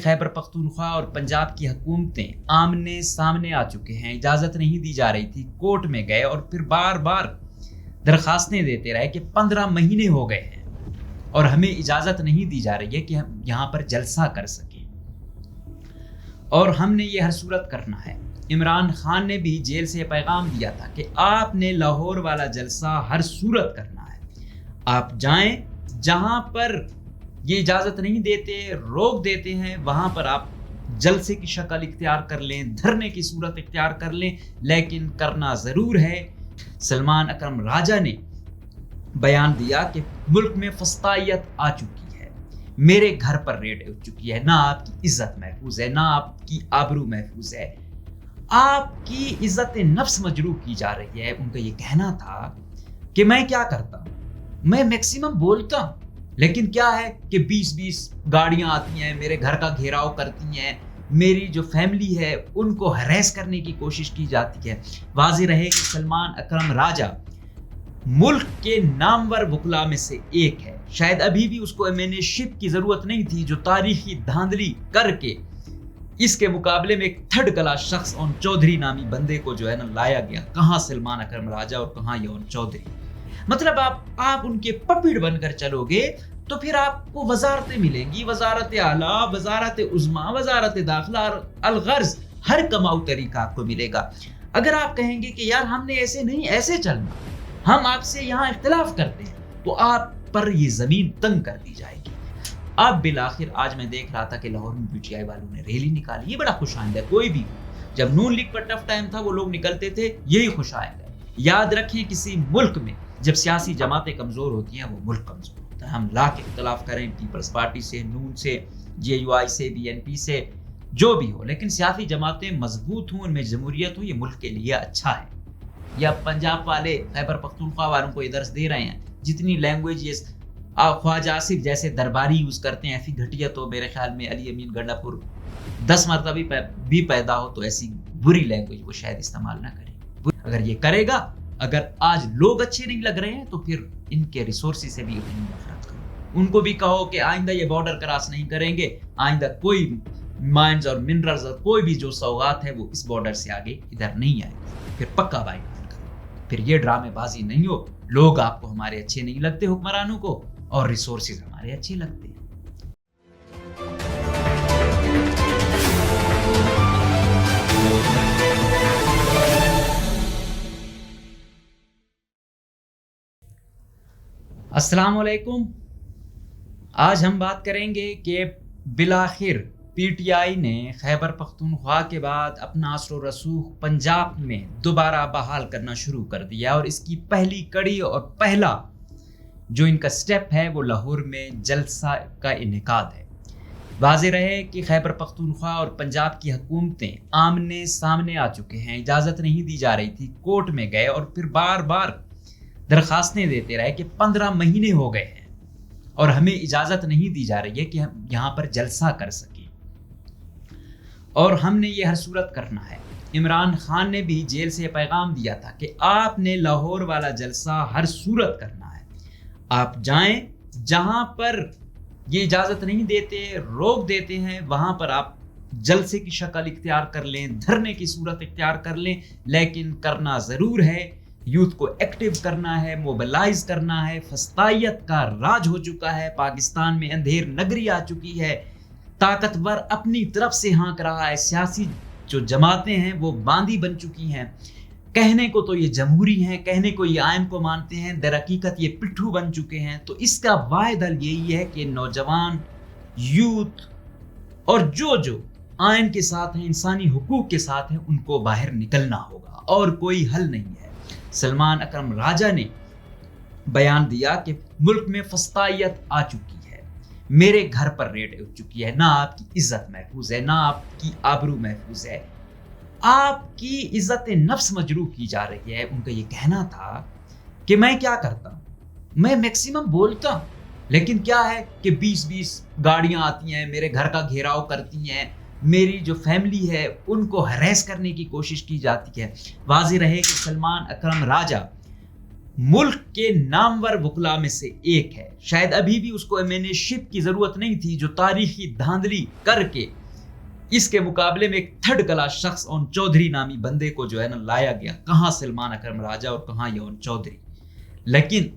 خیبر پختونخوا اور پنجاب کی حکومتیں آمنے سامنے آ چکے ہیں. اجازت نہیں دی جا رہی تھی, کورٹ میں گئے اور پھر بار بار درخواستیں دیتے رہے کہ 15 مہینے ہو گئے ہیں اور ہمیں اجازت نہیں دی جا رہی ہے کہ ہم یہاں پر جلسہ کر سکیں, اور ہم نے یہ ہر صورت کرنا ہے. عمران خان نے بھی جیل سے پیغام دیا تھا کہ آپ نے لاہور والا جلسہ ہر صورت کرنا ہے. آپ جائیں, جہاں پر یہ اجازت نہیں دیتے, روک دیتے ہیں, وہاں پر آپ جلسے کی شکل اختیار کر لیں, دھرنے کی صورت اختیار کر لیں, لیکن کرنا ضرور ہے. سلمان اکرم راجہ نے بیان دیا کہ ملک میں فسطائیت آ چکی ہے, میرے گھر پر ریڈ ہو چکی ہے, نہ آپ کی عزت محفوظ ہے, نہ آپ کی آبرو محفوظ ہے, آپ کی عزت نفس مجروح کی جا رہی ہے. ان کا یہ کہنا تھا کہ میں کیا کرتا ہوں, میں میکسیمم بولتا ہوں, لیکن کیا ہے کہ 20 گاڑیاں آتی ہیں, میرے گھر کا گھیراؤ کرتی ہیں, میری جو فیملی ہے ان کو ہریس کرنے کی کوشش کی جاتی ہے. واضح رہے کہ سلمان اکرم راجہ ملک کے نامور وکلاء میں سے ایک ہے. شاید ابھی بھی اس کو ایمین شپ کی ضرورت نہیں تھی, جو تاریخی دھاندلی کر کے اس کے مقابلے میں ایک تھرڈ کلاس شخص اون چودھری نامی بندے کو جو ہے نا لایا گیا. کہاں سلمان اکرم راجہ اور کہاں یہ اون چودھری. مطلب آپ ان کے پپیٹ بن کر چلو گے تو پھر آپ کو وزارتیں ملیں گی, وزارت اعلیٰ, وزارت عظمیٰ, وزارت داخلہ, الغرض ہر کماؤ طریقہ آپ کو ملے گا. اگر آپ کہیں گے کہ یار ہم نے ایسے نہیں, ایسے چلنا, ہم آپ سے یہاں اختلاف کرتے ہیں, تو آپ پر یہ زمین تنگ کر دی جائے گی. اب بالآخر آج میں دیکھ رہا تھا کہ لاہور میں پی ٹی آئی والوں نے ریلی نکالی. یہ بڑا خوش آئندہ ہے. کوئی بھی جب نون لیگ پر ٹف ٹائم تھا وہ لوگ نکلتے تھے, یہی خوش آئندہ ہے. یاد رکھیں کسی ملک میں جب سیاسی جماعتیں کمزور ہوتی ہیں وہ ملک کمزور ہوتا ہے. ہم لا کے اختلاف کریں پیپلز پارٹی سے, نون سے, جے یو آئی سے, بی این پی سے, جو بھی ہو, لیکن سیاسی جماعتیں مضبوط ہوں, ان میں جمہوریت ہو, یہ ملک کے لیے اچھا ہے. یا پنجاب والے خیبر پختونخوا والوں کو یہ درس دے رہے ہیں, جتنی لینگویج یہ خواجہ آصف جیسے درباری یوز کرتے ہیں, ایسی گھٹیا تو میرے خیال میں علی امین گنڈا پور 10 مرتبہ بھی پیدا ہو تو ایسی بری لینگویج وہ شاید استعمال نہ کرے. اگر یہ کرے گا, اگر آج لوگ اچھے نہیں لگ رہے ہیں تو پھر ان کے ریسورسز سے بھی اتنی نفرت کرو. ان کو بھی کہو کہ آئندہ یہ بارڈر کراس نہیں کریں گے, آئندہ کوئی مائنز اور منرلز اور کوئی بھی جو سوغات ہے وہ اس بارڈر سے آگے ادھر نہیں آئے. پھر پکا بائی کاٹ کرو, پھر یہ ڈرامے بازی نہیں ہو. لوگ آپ کو ہمارے اچھے نہیں لگتے حکمرانوں کو, اور ریسورسز ہمارے اچھے لگتے ہیں. السلام علیکم. آج ہم بات کریں گے کہ بالآخر پی ٹی آئی نے خیبر پختونخوا کے بعد اپنا اثر و رسوخ پنجاب میں دوبارہ بحال کرنا شروع کر دیا, اور اس کی پہلی کڑی اور پہلا جو ان کا سٹیپ ہے وہ لاہور میں جلسہ کا انعقاد ہے. واضح رہے کہ خیبر پختونخوا اور پنجاب کی حکومتیں آمنے سامنے آ چکے ہیں. اجازت نہیں دی جا رہی تھی, کورٹ میں گئے اور پھر بار بار درخواستیں دیتے رہے کہ 15 مہینے ہو گئے ہیں اور ہمیں اجازت نہیں دی جا رہی ہے کہ ہم یہاں پر جلسہ کر سکیں, اور ہم نے یہ ہر صورت کرنا ہے. عمران خان نے بھی جیل سے پیغام دیا تھا کہ آپ نے لاہور والا جلسہ ہر صورت کرنا ہے. آپ جائیں, جہاں پر یہ اجازت نہیں دیتے, روک دیتے ہیں, وہاں پر آپ جلسے کی شکل اختیار کر لیں, دھرنے کی صورت اختیار کر لیں, لیکن کرنا ضرور ہے. یوتھ کو ایکٹیو کرنا ہے, موبلائز کرنا ہے. فسطائیت کا راج ہو چکا ہے پاکستان میں, اندھیر نگری آ چکی ہے, طاقتور اپنی طرف سے ہانک رہا ہے, سیاسی جو جماعتیں ہیں وہ باندی بن چکی ہیں. کہنے کو تو یہ جمہوری ہیں, کہنے کو یہ آئین کو مانتے ہیں, در حقیقت یہ پٹھو بن چکے ہیں. تو اس کا واحد حل یہی ہے کہ نوجوان, یوتھ اور جو آئین کے ساتھ ہیں, انسانی حقوق کے ساتھ ہیں, ان کو باہر نکلنا ہوگا, اور کوئی حل نہیں ہے. سلمان اکرم راجہ نے بیان دیا کہ ملک میں فسطائیت آ چکی ہے, میرے گھر پر ریڈ ہو چکی ہے, نہ آپ کی عزت محفوظ ہے, نہ آپ کی آبرو محفوظ ہے, آپ کی عزت نفس مجروح کی جا رہی ہے. ان کا یہ کہنا تھا کہ میں کیا کرتا ہوں, میں میکسیمم بولتا ہوں, لیکن کیا ہے کہ 20 گاڑیاں آتی ہیں, میرے گھر کا گھیراؤ کرتی ہیں, میری جو فیملی ہے ان کو ہریس کرنے کی کوشش کی جاتی ہے. واضح رہے کہ سلمان اکرم راجہ ملک کے نامور وکلا میں سے ایک ہے. شاید ابھی بھی اس کو ایمینشپ کی ضرورت نہیں تھی جو تاریخی دھاندلی کر کے اس کے مقابلے میں ایک تھرڈ کلاس شخص اون چودھری نامی بندے کو جو ہے نا لایا گیا. کہاں سلمان اکرم راجہ اور کہاں یہ اون چودھری. لیکن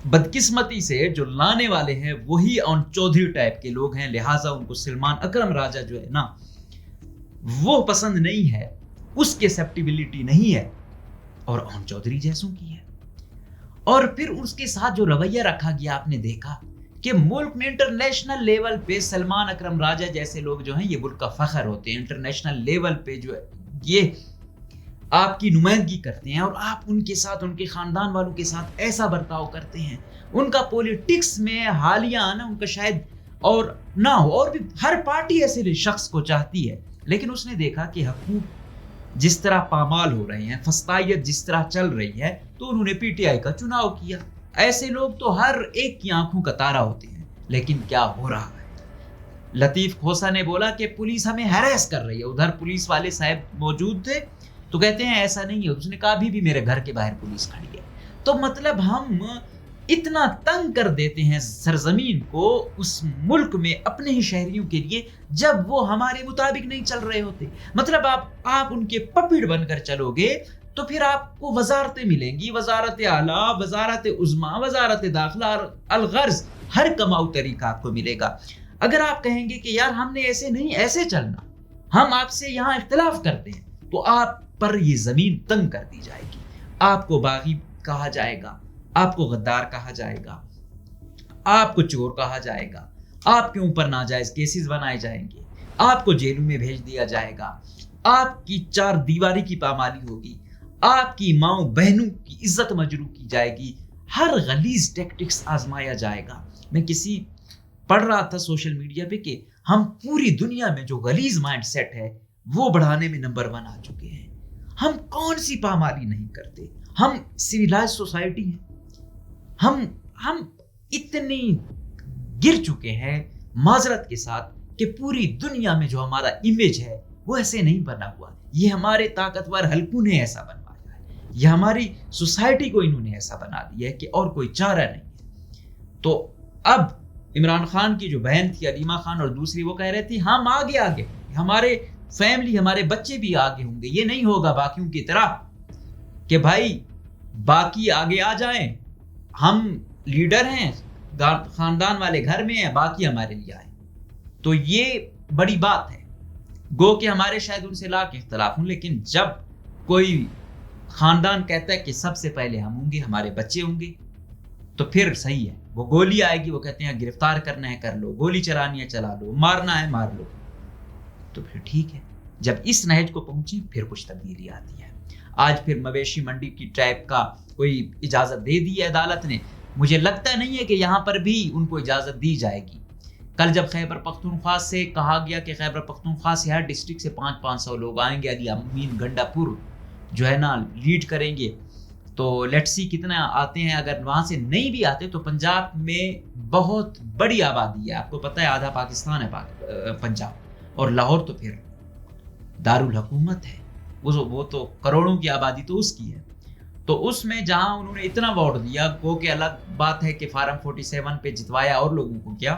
بدقسمتی سے جو لانے والے ہیں وہی اون چودھری ٹائپ کے لوگ ہیں, لہٰذا ان کو سلمان اکرم راجہ جو ہے نا وہ پسند نہیں ہے, اس کی ایکسیپٹیبلٹی نہیں ہے اور اون چودھری جیسوں کی ہے. اور پھر اس کے ساتھ جو رویہ رکھا گیا آپ نے دیکھا کہ ملک میں انٹرنیشنل لیول پہ سلمان اکرم راجہ جیسے لوگ جو ہیں یہ ملک کا فخر ہوتے ہیں, انٹرنیشنل لیول پہ جو ہے یہ آپ کی نمائندگی کرتے ہیں اور آپ ان کے ساتھ ان کے خاندان والوں کے ساتھ ایسا برتاؤ کرتے ہیں. ان کا پولیٹکس میں حالیہ نا ان کا شاید اور نہ ہو, اور بھی ہر پارٹی ایسے شخص کو چاہتی ہے, لیکن اس نے دیکھا کہ حقوق جس طرح پامال ہو رہے ہیں, فسطائیت جس طرح چل رہی ہے, تو انہوں نے پی ٹی آئی کا چناؤ کیا. ایسے لوگ تو ہر ایک کی آنکھوں کا تارا ہوتے ہیں, لیکن کیا ہو رہا ہے. لطیف کھوسا نے بولا کہ پولیس ہمیں ہیریس کر رہی ہے, ادھر پولیس والے صاحب موجود تھے تو کہتے ہیں ایسا نہیں ہے. اس نے کہا ابھی بھی میرے گھر کے باہر پولیس کھڑی ہے. تو مطلب ہم اتنا تنگ کر دیتے ہیں سرزمین کو اس ملک میں اپنے ہی شہریوں کے لیے جب وہ ہمارے مطابق نہیں چل رہے ہوتے. مطلب آپ ان کے پپٹ بن کر چلو گے تو پھر آپ کو وزارتیں ملیں گی, وزارت اعلیٰ, وزارت عظمیٰ, وزارت داخلہ, الغرض ہر کماؤ طریقہ آپ کو ملے گا. اگر آپ کہیں گے کہ یار ہم نے ایسے نہیں, ایسے چلنا, ہم آپ سے یہاں اختلاف کرتے ہیں, تو آپ پر یہ زمین تنگ کر دی جائے گی. آپ کو باغی کہا جائے گا, آپ کو غدار کہا جائے گا, آپ کو چور کہا جائے گا, آپ کے اوپر ناجائز کیسز بنائے جائیں گے, آپ کو جیلوں میں بھیج دیا جائے گا, آپ کی چار دیواری کی پامالی ہوگی, آپ کی ماؤں بہنوں کی عزت مجروح کی جائے گی, ہر غلیظ ٹیکٹکس آزمایا جائے گا. میں پڑھ رہا تھا سوشل میڈیا پہ کہ ہم پوری دنیا میں جو غلیظ مائنڈ سیٹ ہے وہ بڑھانے میں نمبر 1 آ چکے ہیں. ہم کون سی پامالی نہیں کرتے, ہم سویلائز سوسائٹی ہیں, ہم اتنی گر چکے ہیں معذرت کے ساتھ کہ پوری دنیا میں جو ہمارا امیج ہے وہ ایسے نہیں بنا ہوا. یہ ہمارے طاقتور حلقوں نے ایسا بنوایا ہے, یہ ہماری سوسائٹی کو انہوں نے ایسا بنا دیا ہے کہ اور کوئی چارہ نہیں ہے. تو اب عمران خان کی جو بہن تھی علیمہ خان اور دوسری وہ کہہ رہی تھی ہم آگے ہمارے فیملی, ہمارے بچے بھی آگے ہوں گے, یہ نہیں ہوگا باقیوں کی طرح کہ بھائی باقی آگے آ جائیں, ہم لیڈر ہیں, خاندان والے گھر میں ہیں, باقی ہمارے لیے آئیں. تو یہ بڑی بات ہے. گو کہ ہمارے شاید ان سے لاکھ اختلاف ہوں, لیکن جب کوئی خاندان کہتا ہے کہ سب سے پہلے ہم ہوں گے, ہمارے بچے ہوں گے, تو پھر صحیح ہے. وہ گولی آئے گی, وہ کہتے ہیں گرفتار کرنا ہے کر لو, گولی چلانی ہے چلا لو, مارنا ہے مار لو, تو پھر ٹھیک ہے. جب اس نہج کو پہنچے پھر کچھ تبدیلی آتی ہے. آج پھر مویشی منڈی کی ٹریپ کا کوئی اجازت دے دی ہے عدالت نے. مجھے لگتا نہیں ہے کہ یہاں پر بھی ان کو اجازت دی جائے گی. کل جب خیبر پختونخوا سے کہا گیا کہ خیبر پختونخوا سے ہر ڈسٹرکٹ سے 500 لوگ آئیں گے, علی امین گنڈا پور جو ہے نا لیڈ کریں گے, تو لیٹس سی کتنا آتے ہیں. اگر وہاں سے نہیں بھی آتے تو پنجاب میں بہت بڑی آبادی ہے, آپ کو پتہ ہے آدھا پاکستان ہے پنجاب, اور لاہور تو پھر دارالحکومت ہے, وہ تو کروڑوں کی آبادی تو اس کی ہے. تو اس میں جہاں انہوں نے اتنا ووٹ دیا, کو کہ الگ بات ہے کہ فارم 47 پہ جتوایا اور لوگوں کو کیا,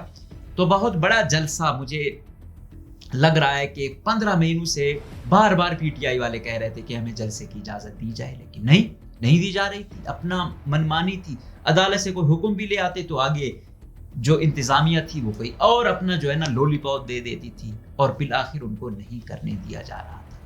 تو بہت بڑا جلسہ مجھے لگ رہا ہے کہ 15 مہینوں سے بار بار پی ٹی آئی والے کہہ رہے تھے کہ ہمیں جلسے کی اجازت دی جائے, لیکن نہیں دی جا رہی تھی. اپنا منمانی تھی. عدالت سے کوئی حکم بھی لے آتے تو آگے جو انتظامیہ تھی وہ کوئی اور اپنا جو ہے نا لولی پاپ دے دیتی تھی, اور بالآخر ان کو نہیں کرنے دیا جا رہا تھا.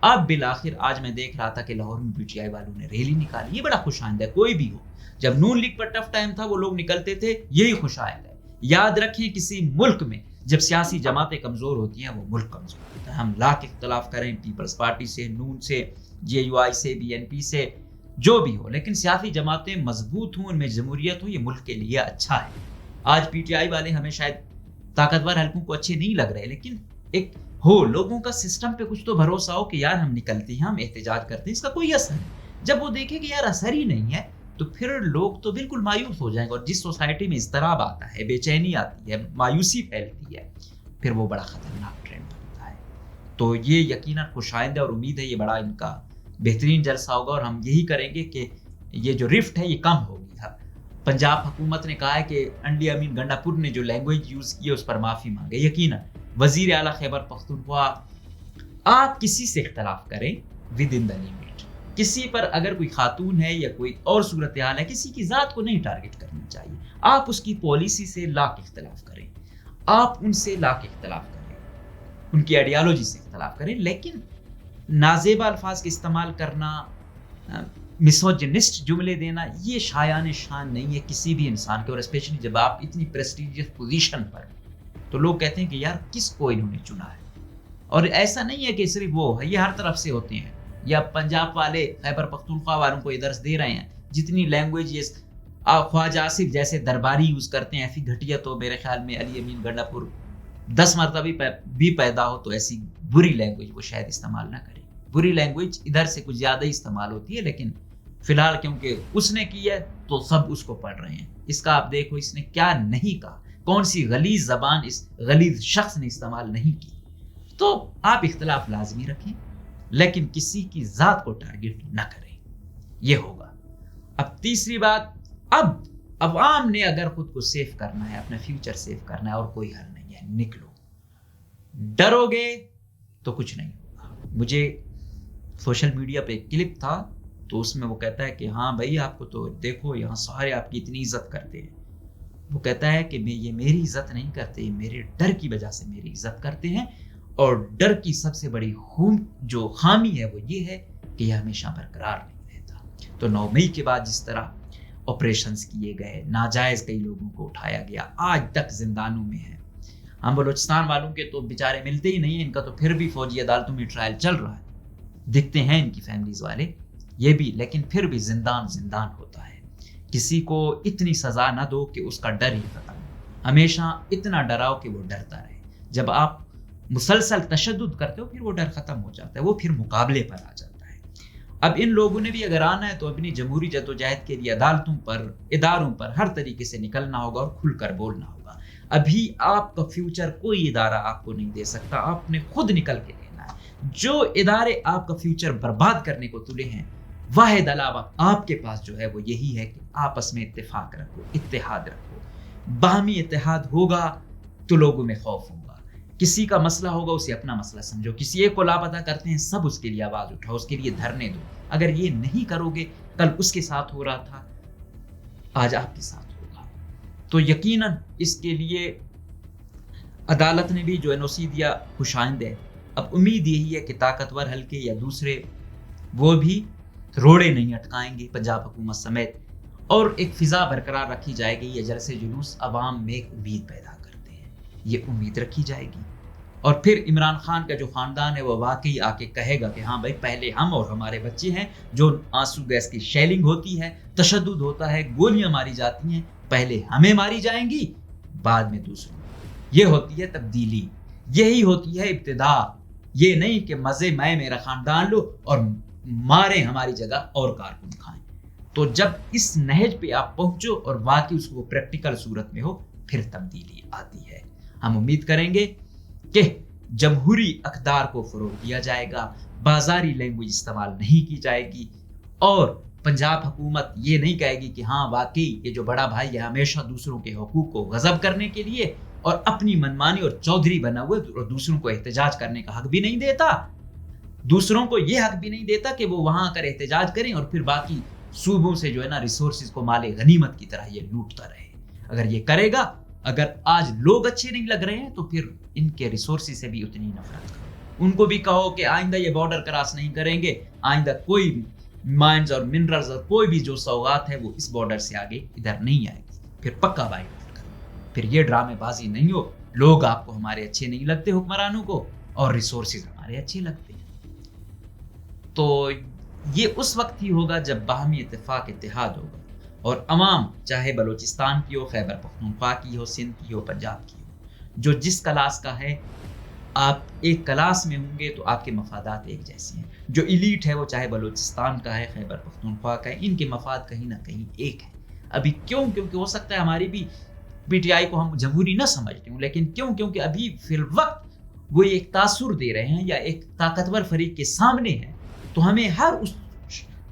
اب بالآخر آج میں دیکھ رہا تھا کہ لاہور میں پی ٹی آئی والوں نے ریلی نکالی. یہ بڑا خوش آئند ہے. کوئی بھی ہو, جب نون لیگ پر ٹف ٹائم تھا وہ لوگ نکلتے تھے, یہی خوش آئند ہے. یاد رکھیں کسی ملک میں جب سیاسی جماعتیں کمزور ہوتی ہیں وہ ملک کمزور ہوتا ہے. ہم لاکھ اختلاف کریں پیپلز پارٹی سے, نون سے, جے یو آئی سے, بی این پی سے, جو بھی ہو, لیکن سیاسی جماعتیں مضبوط ہوں, ان میں جمہوریت ہو, یہ ملک کے لیے اچھا ہے. آج پی ٹی آئی والے ہمیں شاید طاقتور حلقوں کو اچھے نہیں لگ رہے, لیکن ایک ہو لوگوں کا سسٹم پہ کچھ تو بھروسہ ہو کہ یار ہم نکلتے ہیں, ہم احتجاج کرتے ہیں, اس کا کوئی اثر ہے. جب وہ دیکھیں کہ یار اثر ہی نہیں ہے تو پھر لوگ تو بالکل مایوس ہو جائیں گے, اور جس سوسائٹی میں اضطراب آتا ہے, بے چینی آتی ہے, مایوسی پھیلتی ہے, پھر وہ بڑا خطرناک ٹرینڈ بنتا ہے. تو یہ یقیناً خوش آئند ہے, اور امید ہے یہ بڑا ان کا بہترین جلسہ ہوگا, اور ہم یہی کریں گے کہ یہ جو رفٹ ہے یہ کم ہوگی۔ پنجاب حکومت نے کہا ہے کہ انڈی امین گنڈاپور نے جو لینگویج یوز کی ہے اس پر معافی مانگے۔ یقیناً وزیر اعلیٰ خیبر پختونخوا، آپ کسی سے اختلاف کریں ود ان دا لمٹ، کسی پر اگر کوئی خاتون ہے یا کوئی اور صورتحال ہے، کسی کی ذات کو نہیں ٹارگٹ کرنا چاہیے۔ آپ اس کی پالیسی سے لاکھ اختلاف کریں، آپ ان سے لاکھ اختلاف کریں، ان کی آئیڈیالوجی سے اختلاف کریں، لیکن نازیبا الفاظ کا استعمال کرنا، مسوجنسٹ جملے دینا، یہ شایان شان نہیں ہے کسی بھی انسان کے، اور اسپیشلی جب آپ اتنی پریسٹیجیس پوزیشن پر، تو لوگ کہتے ہیں کہ یار کس کو انہوں نے چنا ہے۔ اور ایسا نہیں ہے کہ صرف وہ ہے، یہ ہر طرف سے ہوتے ہیں، یا پنجاب والے خیبر پختونخوا والوں کو یہ درس دے رہے ہیں، جتنی لینگویج یہ خواجہ آصف جیسے درباری یوز کرتے ہیں، ایسی گھٹیا تو میرے خیال میں علی امین گنڈاپور 10 مرتبہ بھی پیدا ہو تو ایسی بری لینگویج وہ شاید استعمال نہ کرے۔ بری لینگویج ادھر سے کچھ زیادہ ہی استعمال ہوتی ہے، لیکن فی الحال کیونکہ اس نے کی ہے تو سب اس کو پڑھ رہے ہیں۔ اس کا آپ دیکھو اس نے کیا نہیں کہا، کون سی غلیظ زبان اس غلیظ شخص نے استعمال نہیں کی۔ تو آپ اختلاف لازمی رکھیں، لیکن کسی کی ذات کو ٹارگٹ نہ کریں، یہ ہوگا۔ اب تیسری بات، اب عوام نے اگر خود کو سیف کرنا ہے، اپنا فیوچر سیف کرنا ہے، اور کوئی حل نہیں ہے، نکلو۔ ڈرو گے تو کچھ نہیں ہوگا۔ مجھے سوشل میڈیا پہ ایک کلپ تھا، تو اس میں وہ کہتا ہے کہ ہاں بھائی آپ کو تو دیکھو یہاں سارے آپ کی اتنی عزت کرتے ہیں۔ وہ کہتا ہے کہ یہ میری عزت نہیں کرتے، میرے ڈر کی وجہ سے میری عزت کرتے ہیں، اور ڈر کی سب سے بڑی جو خامی ہے وہ یہ ہے کہ یہ ہمیشہ برقرار نہیں رہتا۔ تو 9 مئی کے بعد جس طرح آپریشنز کیے گئے، ناجائز کئی لوگوں کو اٹھایا گیا، آج تک زندانوں میں ہے۔ ہم بلوچستان والوں کے تو بیچارے ملتے ہی نہیں ہیں، ان کا تو پھر بھی فوجی عدالتوں میں ٹرائل چل رہا ہے، دکھتے ہیں ان کی فیملیز والے یہ بھی، لیکن پھر بھی زندان ہوتا ہے۔ کسی کو اتنی سزا نہ دو کہ اس کا ڈر ہی ختم ہو، ہمیشہ اتنا ڈراؤ کہ وہ ڈرتا رہے۔ جب آپ مسلسل تشدد کرتے ہو پھر وہ ڈر ختم ہو جاتا ہے، وہ پھر مقابلے پر آ جاتا ہے۔ اب ان لوگوں نے بھی اگر آنا ہے تو اپنی جمہوری جدوجہد کے لیے عدالتوں پر، اداروں پر ہر طریقے سے نکلنا ہوگا اور کھل کر بولنا ہوگا۔ ابھی آپ کا فیوچر کوئی ادارہ آپ کو نہیں دے سکتا، آپ نے خود نکل کے لینا ہے۔ جو ادارے آپ کا فیوچر برباد کرنے کو تلے ہیں، واحد علاوہ آپ کے پاس جو ہے وہ یہی ہے کہ آپس میں اتفاق رکھو، اتحاد رکھو۔ باہمی اتحاد ہوگا تو لوگوں میں خوف ہوگا، کسی کا مسئلہ ہوگا اسے اپنا مسئلہ سمجھو، کسی ایک کو لاپتہ کرتے ہیں سب اس کے لیے آواز اٹھاؤ، اس کے لیے دھرنے دو۔ اگر یہ نہیں کرو گے، کل اس کے ساتھ ہو رہا تھا آج آپ کے ساتھ ہوگا۔ تو یقیناً اس کے لیے عدالت نے بھی جو NOC دیا خوش آئند ہے۔ اب امید یہی ہے کہ طاقتور حلقے یا دوسرے وہ بھی روڑے نہیں اٹکائیں گے پنجاب حکومت سمیت، اور ایک فضا برقرار رکھی جائے گی۔ یہ جلسے جلوس عوام میں ایک امید پیدا کرتے ہیں، یہ امید رکھی جائے گی، اور پھر عمران خان کا جو خاندان ہے وہ واقعی آ کے کہے گا کہ ہاں بھائی پہلے ہم اور ہمارے بچے ہیں، جو آنسو گیس کی شیلنگ ہوتی ہے، تشدد ہوتا ہے، گولیاں ماری جاتی ہیں، پہلے ہمیں ماری جائیں گی بعد میں دوسروں۔ یہ ہوتی ہے تبدیلی، یہی ہوتی ہے ابتدا، یہ نہیں کہ مزے میں میرا خاندان لو اور مارے ہماری جگہ اور کارکن کھائیں۔ تو جب اس نہج پہ آپ پہنچو اور واقعی اس کو پریکٹیکل صورت میں ہو، پھر تبدیلی آتی ہے۔ ہم امید کریں گے کہ جمہوری اقدار کو فروغ دیا جائے گا، بازاری لینگویج استعمال نہیں کی جائے گی، اور پنجاب حکومت یہ نہیں کہے گی کہ ہاں واقعی یہ جو بڑا بھائی ہے ہمیشہ دوسروں کے حقوق کو غصب کرنے کے لیے اور اپنی منمانی اور چودھری بنا ہوئے اور دوسروں کو احتجاج کرنے کا حق بھی نہیں دیتا، دوسروں کو یہ حق بھی نہیں دیتا کہ وہ وہاں کر احتجاج کریں اور پھر باقی صوبوں سے جو ہے نا ریسورسز کو مال غنیمت کی طرح یہ لوٹتا رہے۔ اگر یہ کرے گا، اگر آج لوگ اچھے نہیں لگ رہے ہیں تو پھر ان کے ریسورسز سے بھی اتنی نفرت کرو، ان کو بھی کہو کہ آئندہ یہ بارڈر کراس نہیں کریں گے، آئندہ کوئی بھی مائنز اور منرلز اور کوئی بھی جو سوغات ہے وہ اس بارڈر سے آگے ادھر نہیں آئے گی، پھر پکا بائی کاٹ کرو، پھر یہ ڈرامے بازی نہیں ہو۔ لوگ آپ کو ہمارے اچھے نہیں لگتے حکمرانوں کو، اور ریسورسز ہمارے اچھے لگتے ہیں۔ تو یہ اس وقت ہی ہوگا جب باہمی اتفاق اتحاد ہوگا، اور عوام چاہے بلوچستان کی ہو، خیبر پختونخوا کی ہو، سندھ کی ہو، پنجاب کی ہو، جو جس کلاس کا ہے، آپ ایک کلاس میں ہوں گے تو آپ کے مفادات ایک جیسے ہیں۔ جو ایلیٹ ہے وہ چاہے بلوچستان کا ہے، خیبر پختونخوا کا ہے، ان کے مفاد کہیں نہ کہیں ایک ہے۔ ابھی کیونکہ ہو سکتا ہے ہماری بھی PTI کو ہم جمہوری نہ سمجھتے ہوں، لیکن کیونکہ ابھی فی الوقت وہ ایک تاثر دے رہے ہیں یا ایک طاقتور فریق کے سامنے ہے، تو ہمیں ہر اس